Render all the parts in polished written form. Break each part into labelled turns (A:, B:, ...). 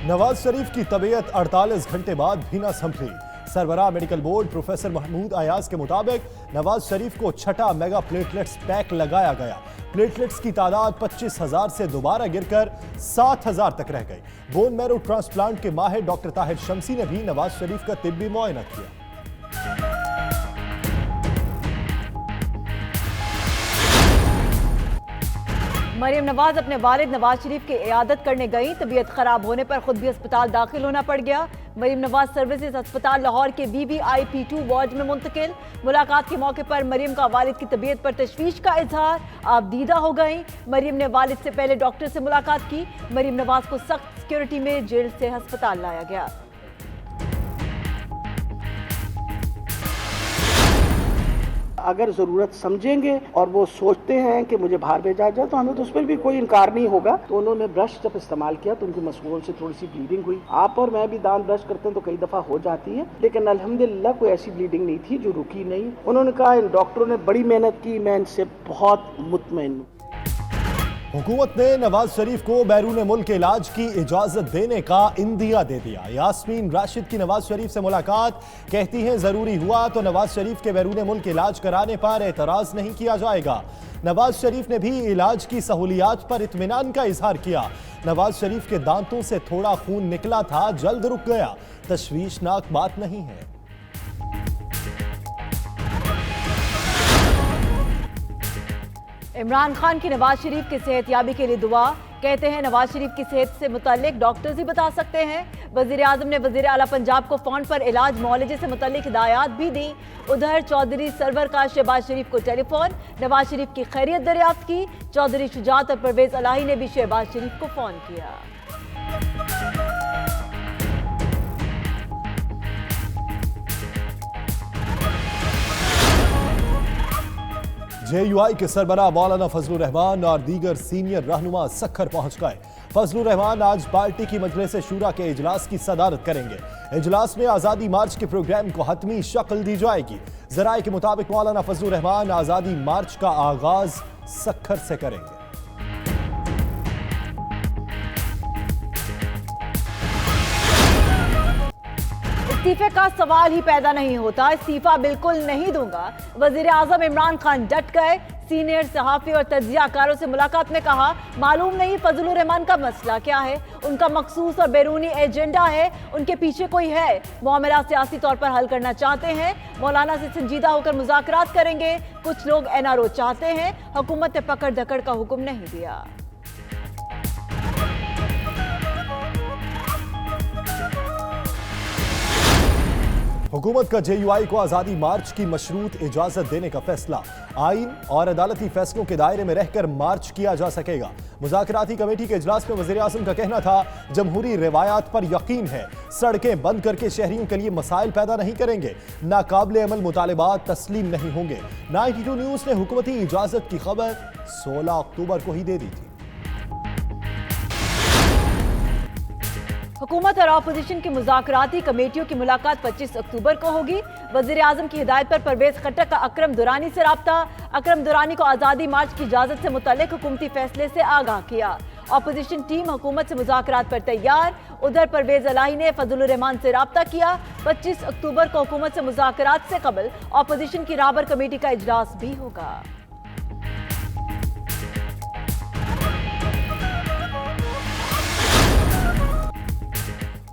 A: नवाज शरीफ की तबीयत 48 घंटे बाद भी न संभली। सरबराह medical board professor Mahmood Ayaz के मुताबिक नवाज शरीफ को छठा मेगा प्लेटलेट्स पैक लगाया गया। प्लेटलेट्स की तादाद 25,000 से दोबारा गिरकर 7,000 तक रह गई। बोन मैरो ट्रांसप्लांट के माहिर डॉक्टर ताहिर शमसी ने भी नवाज शरीफ का तिब्बी मुआयना किया।
B: मरियम नवाज अपने वालिद नवाज शरीफ की इयादत करने गई। तबीयत खराब होने पर खुद भी अस्पताल दाखिल होना पड़ गया। मरियम नवाज सर्विसेज अस्पताल लाहौर के BBIP2 वार्ड में मुंतकिल। मुलाकात के मौके पर मरियम का वालिद की तबीयत पर तशवीश का इजहार। आप दीदा हो गई। मरियम ने वालिद से पहले डॉक्टर से मुलाकात की। मरियम नवाज को सख्त सिक्योरिटी में जेल से अस्पताल लाया गया।
C: अगर ज़रूरत समझेंगे और वो सोचते हैं कि मुझे बाहर भेजा जाए तो हमें तो उस पर भी कोई इनकार नहीं होगा। तो उन्होंने ब्रश जब इस्तेमाल किया तो उनकी मसगोल से थोड़ी सी ब्लीडिंग हुई। आप और मैं भी दांत ब्रश करते हैं तो कई दफ़ा हो जाती है, लेकिन अल्हम्दुलिल्लाह कोई ऐसी ब्लीडिंग नहीं थी जो रुकी नहीं। उन्होंने कहा इन डॉक्टरों ने बड़ी मेहनत की, मैं इनसे बहुत मुतमईन हूँ।
A: हुकूमत ने नवाज शरीफ को बैरून मुल्क इलाज की इजाजत देने का इंदिया दे दिया। यास्मीन राशिद की नवाज शरीफ से मुलाकात, कहती हैं जरूरी हुआ तो नवाज शरीफ के बैरून मुल्क इलाज कराने पर एतराज नहीं किया जाएगा। नवाज शरीफ ने भी इलाज की सहूलियात पर इत्मीनान का इजहार किया। नवाज शरीफ के दांतों से थोड़ा खून निकला था, जल्द रुक गया, तशवीशनाक बात नहीं है।
B: इमरान खान की नवाज शरीफ की सेहतयाबी के लिए दुआ, कहते हैं नवाज शरीफ की सेहत से मुताल्लिक डॉक्टर्स ही बता सकते हैं। वजीर आजम ने वजीर आला पंजाब को फोन पर इलाज मुआलजे से मुताल्लिक हिदायत भी दी। उधर चौधरी सरवर का शहबाज शरीफ को टेलीफोन, नवाज शरीफ की खैरियत दरियाफ्त की। चौधरी शुजात और परवेज अलाही ने भी शहबाज शरीफ को फोन किया।
A: JUI के सरबराह मौलाना फजलुर रहमान और दीगर सीनियर रहनुमा सक्खर पहुंच गए। फजलुर रहमान आज पार्टी की मजलिस शूरा के इजलास की सदारत करेंगे। इजलास में आज़ादी मार्च के प्रोग्राम को हतमी शक्ल दी जाएगी। जराये के मुताबिक मौलाना फजलुर रहमान आज़ादी मार्च का आगाज सक्खर से करेंगे।
B: इस्तीफे का सवाल ही पैदा नहीं होता, इस्तीफा बिल्कुल नहीं दूंगा, वजीर आजम इमरान खान डट गए। सीनियर सहाफी और तज्जियाकारों से मुलाकात में कहा, मालूम नहीं फजलुर रहमान का मसला क्या है, उनका मखसूस और बैरूनी एजेंडा है, उनके पीछे कोई है, मामला सियासी तौर पर हल करना चाहते हैं, मौलाना से संजीदा होकर मुज़ाकरात करेंगे। कुछ लोग NRO चाहते हैं, हुकूमत ने पकड़ धकड़ का हुक्म नहीं दिया।
A: हुकूमत का JUI को आज़ादी मार्च की मशरूत इजाजत देने का फैसला। आइन और अदालती फैसलों के दायरे में रहकर मार्च किया जा सकेगा। मुज़ाकराती कमेटी के इजलास में वज़ीर आज़म का कहना था, जमहूरी रिवायात पर यकीन है, सड़कें बंद करके शहरियों के लिए मसाइल पैदा नहीं करेंगे, नाकाबिले अमल मुतालिबात तस्लीम नहीं होंगे। 92 न्यूज़ ने हुकूमती इजाजत की खबर 16 अक्टूबर को ही दे दी थी।
B: हुकूमत और अपोजिशन की मुज़ाकराती कमेटियों की मुलाकात 25 अक्टूबर को होगी। वज़ीर आज़म की हिदायत पर परवेज खट्टक का अकरम दुरानी से राब्ता। अकरम दुरानी को आज़ादी मार्च की इजाज़त से मुताल्लिक हुकूमती फैसले से आगाह किया। अपोजिशन टीम हुकूमत से मुज़ाकरात पर तैयार। उधर परवेज अलाही ने फजलुर रहमान से राब्ता किया। 25 अक्टूबर को हुकूमत से मुज़ाकरात से कबल अपोजिशन की राहबर कमेटी का इजलास भी होगा।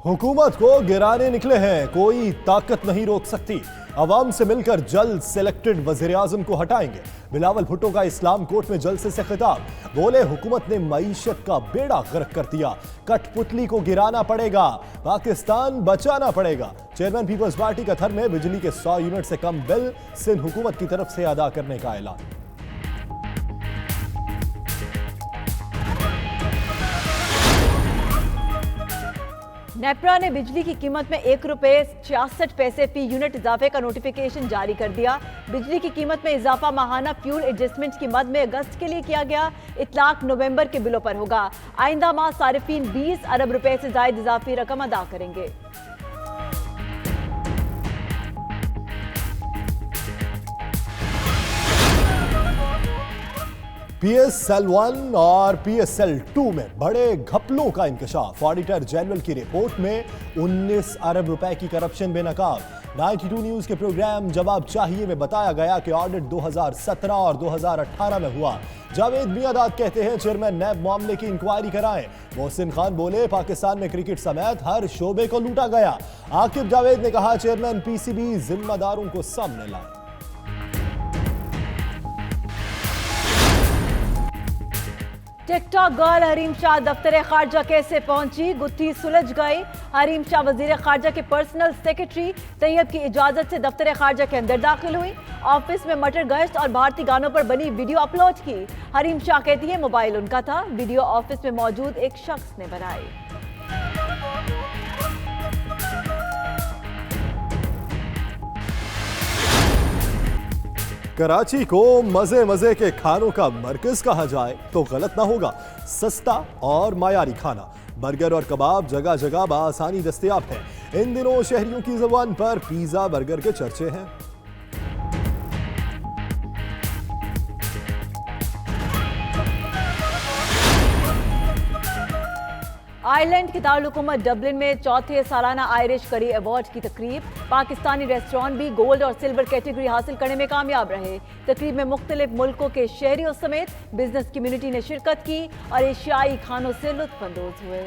A: हुकूमत को गिराने निकले हैं, कोई ताकत नहीं रोक सकती। अवाम से मिलकर जल्द सिलेक्टेड वजीर आजम को हटाएंगे। बिलावल भुट्टो का इस्लाम कोर्ट में जलसे से खिताब, बोले हुकूमत ने मईशत का बेड़ा गर्क कर दिया, कठपुतली को गिराना पड़ेगा, पाकिस्तान बचाना पड़ेगा। चेयरमैन पीपल्स पार्टी का थर में बिजली के 100 यूनिट से कम बिल सिंध हुकूमत की तरफ से अदा करने का ऐलान।
B: नेपरा ने बिजली की कीमत में ₹1.66 फी यूनिट इजाफे का नोटिफिकेशन जारी कर दिया। बिजली की कीमत में इजाफा माहाना फ्यूल एडजस्टमेंट की मद में अगस्त के लिए किया गया। इतलाक नवंबर के बिलों पर होगा। आइंदा माह सारिफीन 20 अरब रुपए से जायद इजाफी रकम अदा करेंगे।
A: PSL 1 और PSL 2 में बड़े घपलों का इंकशाफ। ऑडिटर जनरल की रिपोर्ट में 19 अरब रुपए की करप्शन बेनकाब। 92 न्यूज के प्रोग्राम जवाब चाहिए में बताया गया कि ऑडिट 2017 और 2018 में हुआ। जावेद मियादाद कहते हैं चेयरमैन नैब मामले की इंक्वायरी कराएं। मोहसिन खान बोले पाकिस्तान में क्रिकेट समेत हर शोबे को लूटा गया। आकिब जावेद ने कहा चेयरमैन PCB जिम्मेदारों को सामने लाए।
B: टिकटॉक गर्ल हरीम शाह दफ्तर खारजा कैसे पहुंची, गुत्थी सुलझ गई। हरीम शाह वजीर खारजा के पर्सनल सेक्रेटरी तैयब की इजाजत से दफ्तर खारजा के अंदर दाखिल हुई। ऑफिस में मटर गश्त और भारतीय गानों पर बनी वीडियो अपलोड की। हरीम शाह कहती है मोबाइल उनका था, वीडियो ऑफिस में मौजूद एक शख्स ने बनाई।
A: कराची को मजे मजे के खानों का मरकज कहा जाए तो गलत ना होगा। सस्ता और मायारी खाना, बर्गर और कबाब जगह जगह बआसानी दस्तयाब है। इन दिनों शहरियों की जुबान पर पिज्जा बर्गर के चर्चे हैं।
B: आयरलैंड की दारुल-हुकूमत डबलिन में चौथे सालाना आयरिश करी अवार्ड की तकरीब। पाकिस्तानी रेस्टोरेंट भी गोल्ड और सिल्वर कैटेगरी हासिल करने में कामयाब रहे। तकरीब में मुख्तलिफ मुल्कों के शहरियों समेत बिजनेस कम्युनिटी ने शिरकत की और एशियाई खानों से लुत्फ अंदोज हुए।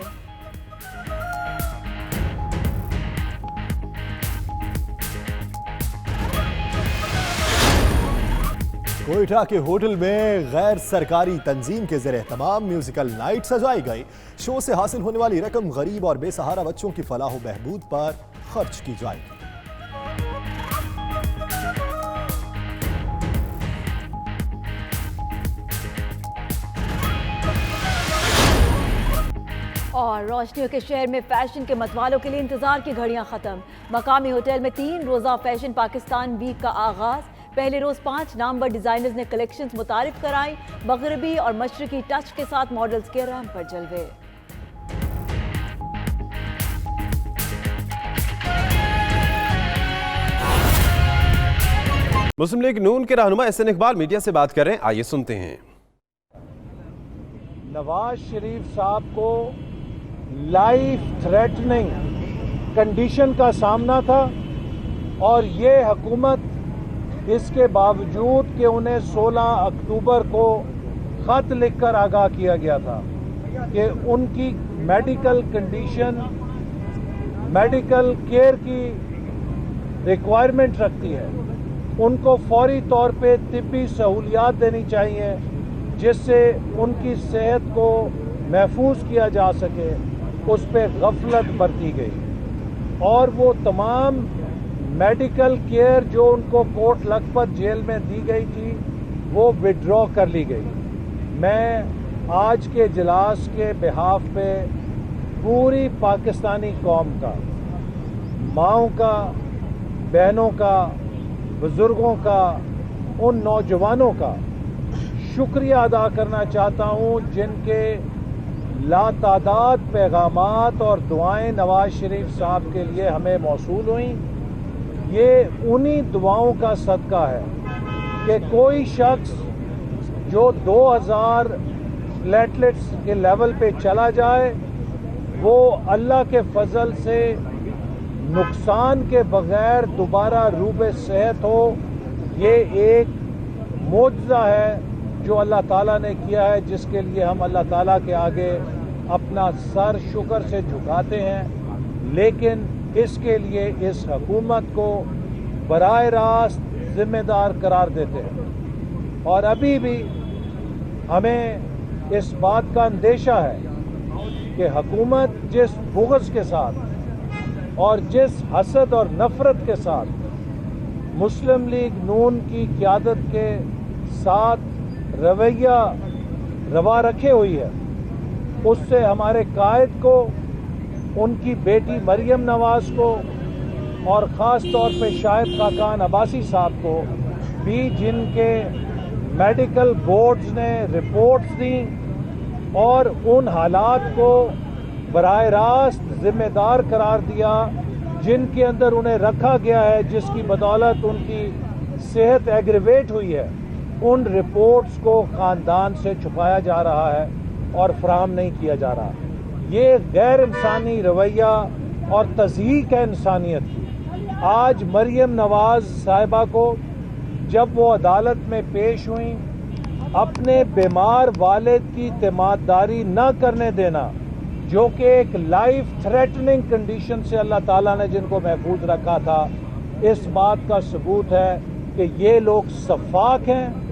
A: कोयटा के होटल में गैर सरकारी तंजीम के ज़रिए तमाम म्यूजिकल नाइट सजाई गई। शो से हासिल होने वाली रकम गरीब और बेसहारा बच्चों की फलाह व बहबूद पर खर्च की जाएगी।
B: और रोशनियों के शहर में फैशन के मतवालों के लिए इंतजार की घड़ियां खत्म। मकामी होटल में 3 रोजा फैशन पाकिस्तान वीक का आगाज। पहले रोज 5 नामवर डिजाइनर्स ने कलेक्शंस मुतारिफ कराई। मगरबी और मशरकी टच के साथ मॉडल्स के रैंप पर जलवे।
D: मुस्लिम लीग नून के रहनुमा एहसन इकबाल मीडिया से बात कर रहे हैं, आइए सुनते हैं।
E: नवाज शरीफ साहब को लाइफ थ्रेटनिंग कंडीशन का सामना था और ये हुकूमत इसके बावजूद कि उन्हें 16 अक्टूबर को ख़त लिखकर आगाह किया गया था कि उनकी मेडिकल कंडीशन मेडिकल केयर की रिक्वायरमेंट रखती है, उनको फौरी तौर पे तिब्बी सहूलियात देनी चाहिए जिससे उनकी सेहत को महफूज किया जा सके, उस पर गफलत बरती गई और वो तमाम मेडिकल केयर जो उनको कोट लखपत जेल में दी गई थी वो विड्रॉ कर ली गई। मैं आज के इजलास के बिहाफ पे पूरी पाकिस्तानी कौम का, माँओं का, बहनों का, बुजुर्गों का, उन नौजवानों का शुक्रिया अदा करना चाहता हूँ जिनके लातादाद पैगामात और दुआएं नवाज शरीफ साहब के लिए हमें मौसूल हुई। ये उन्हीं दुआओं का सदका है कि कोई शख्स जो 2000 प्लेटलेट्स के लेवल पे चला जाए वो अल्लाह के फजल से नुकसान के बगैर दोबारा रूबे सेहत हो। ये एक मोजज़ा है जो अल्लाह ताला ने किया है, जिसके लिए हम अल्लाह ताला के आगे अपना सर शुक्र से झुकाते हैं। लेकिन इसके लिए इस हुकूमत को बराह रास्त जिम्मेदार करार देते हैं और अभी भी हमें इस बात का अंदेशा है कि हुकूमत जिस बुग़्ज़ के साथ और जिस हसद और नफ़रत के साथ मुस्लिम लीग नून की क़यादत के साथ रवैया रवा रखे हुई है, उससे हमारे कायद को, उनकी बेटी मरियम नवाज को और ख़ास तौर पे शाहिद खाकान अब्बासी साहब को भी, जिनके मेडिकल बोर्ड्स ने रिपोर्ट्स दी और उन हालात को बराह रास्त जिम्मेदार करार दिया जिनके अंदर उन्हें रखा गया है, जिसकी बदौलत उनकी सेहत एग्रीवेट हुई है, उन रिपोर्ट्स को खानदान से छुपाया जा रहा है और फराहम नहीं किया जा रहा। ये गैर इंसानी रवैया और तज़यीक़ है इंसानियत की। आज मरियम नवाज साहिबा को जब वो अदालत में पेश हुई, अपने बीमार वालिद की तिमारदारी न करने देना, जो कि एक लाइफ थ्रेटनिंग कंडीशन से अल्लाह ताला ने जिनको महफूज रखा था, इस बात का सबूत है कि ये लोग सफाक हैं